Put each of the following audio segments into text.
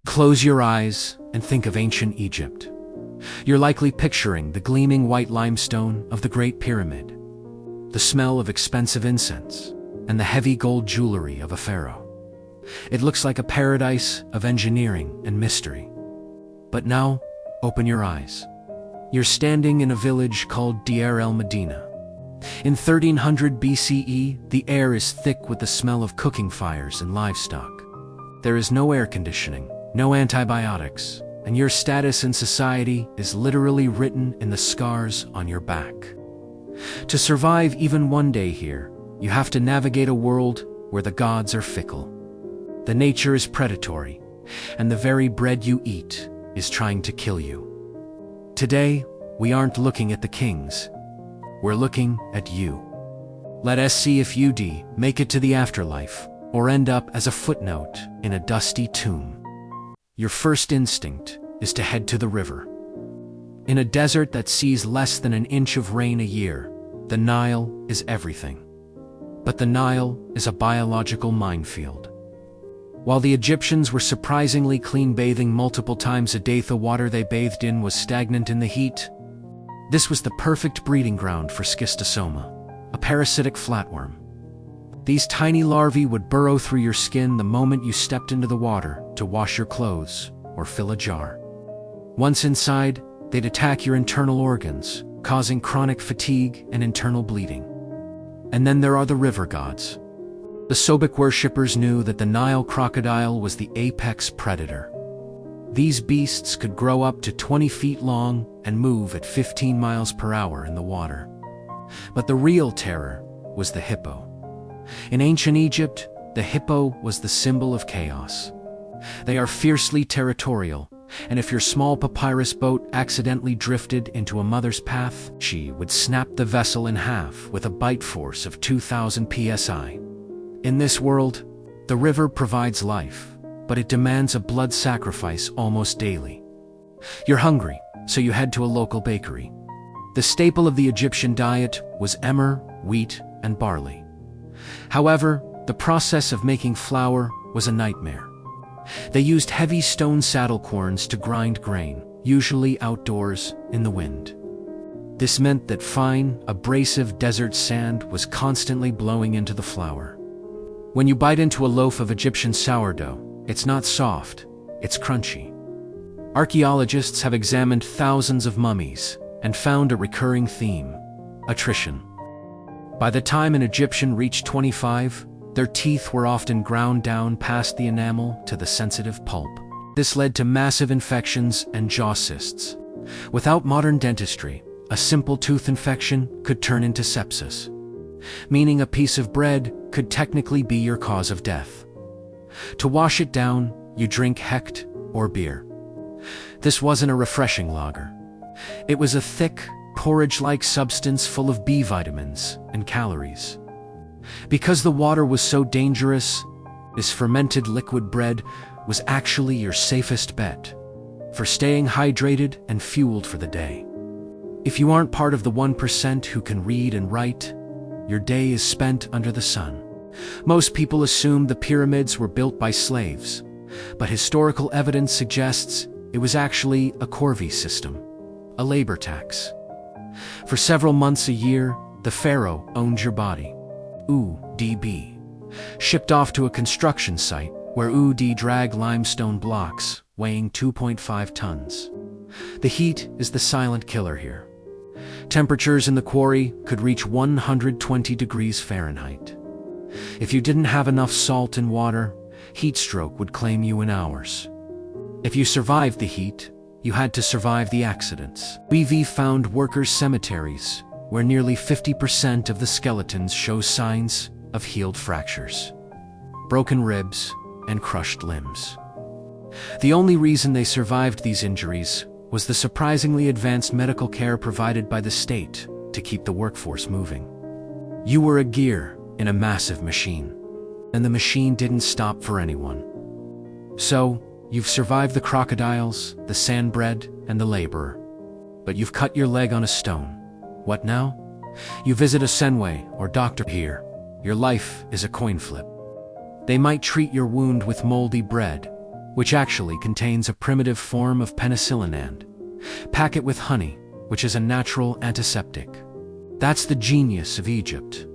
Close your eyes and think of ancient Egypt. You're likely picturing the gleaming white limestone of the Great Pyramid, the smell of expensive incense, and the heavy gold jewelry of a pharaoh. It looks like a paradise of engineering and mystery. But now, open your eyes. You're standing in a village called Deir el-Medina. In 1300 BCE, the air is thick with the smell of cooking fires and livestock. There is no air conditioning, no antibiotics, and your status in society is literally written in the scars on your back. To survive even one day here, you have to navigate a world where the gods are fickle. The nature is predatory, and the very bread you eat is trying to kill you. Today, we aren't looking at the kings. We're looking at you. Let us see if you'd make it to the afterlife, or end up as a footnote in a dusty tomb. Your first instinct is to head to the river. In a desert that sees less than an inch of rain a year, the Nile is everything. But the Nile is a biological minefield. While the Egyptians were surprisingly clean, bathing multiple times a day, the water they bathed in was stagnant in the heat. This was the perfect breeding ground for schistosoma, a parasitic flatworm. These tiny larvae would burrow through your skin the moment you stepped into the water to wash your clothes or fill a jar. Once inside, they'd attack your internal organs, causing chronic fatigue and internal bleeding. And then there are the river gods. The Sobek worshippers knew that the Nile crocodile was the apex predator. These beasts could grow up to 20 feet long and move at 15 miles per hour in the water. But the real terror was the hippo. In ancient Egypt, the hippo was the symbol of chaos. They are fiercely territorial, and if your small papyrus boat accidentally drifted into a mother's path, she would snap the vessel in half with a bite force of 2,000 psi. In this world, the river provides life, but it demands a blood sacrifice almost daily. You're hungry, so you head to a local bakery. The staple of the Egyptian diet was emmer, wheat, and barley. However, the process of making flour was a nightmare. They used heavy stone saddle querns to grind grain, usually outdoors in the wind. This meant that fine, abrasive desert sand was constantly blowing into the flour. When you bite into a loaf of Egyptian sourdough, it's not soft, it's crunchy. Archaeologists have examined thousands of mummies and found a recurring theme: attrition. By the time an Egyptian reached 25, their teeth were often ground down past the enamel to the sensitive pulp. This led to massive infections and jaw cysts. Without modern dentistry, a simple tooth infection could turn into sepsis, meaning a piece of bread could technically be your cause of death. To wash it down, you drink Hecht or beer. This wasn't a refreshing lager. It was a thick, porridge-like substance full of B vitamins and calories. Because the water was so dangerous, this fermented liquid bread was actually your safest bet for staying hydrated and fueled for the day. If you aren't part of the 1% who can read and write, your day is spent under the sun. Most people assume the pyramids were built by slaves, but historical evidence suggests it was actually a corvée system, a labor tax. For several months a year, the pharaoh owned your body. UDB. Shipped off to a construction site where UD drag limestone blocks weighing 2.5 tons. The heat is the silent killer here. Temperatures in the quarry could reach 120 degrees Fahrenheit. If you didn't have enough salt and water, heat stroke would claim you in hours. If you survived the heat, you had to survive the accidents. We've found workers' cemeteries where nearly 50% of the skeletons show signs of healed fractures, broken ribs, and crushed limbs. The only reason they survived these injuries was the surprisingly advanced medical care provided by the state to keep the workforce moving. You were a gear in a massive machine, and the machine didn't stop for anyone. So, you've survived the crocodiles, the sand bread, and the laborer. But you've cut your leg on a stone. What now? You visit a senway or doctor here. Your life is a coin flip. They might treat your wound with moldy bread, which actually contains a primitive form of penicillin, and pack it with honey, which is a natural antiseptic. That's the genius of Egypt.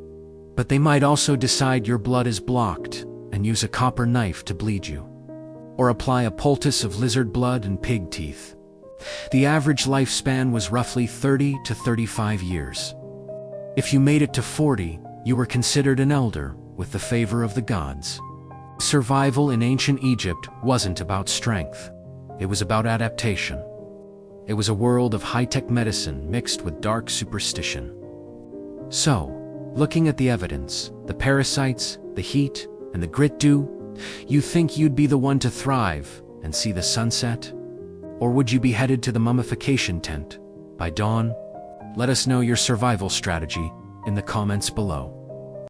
But they might also decide your blood is blocked and use a copper knife to bleed you, or apply a poultice of lizard blood and pig teeth. The average lifespan was roughly 30 to 35 years. If you made it to 40, you were considered an elder with the favor of the gods. Survival in ancient Egypt wasn't about strength. It was about adaptation. It was a world of high-tech medicine mixed with dark superstition. So, looking at the evidence, the parasites, the heat, and the grit dew, you think you'd be the one to thrive and see the sunset? Or would you be headed to the mummification tent by dawn? Let us know your survival strategy in the comments below.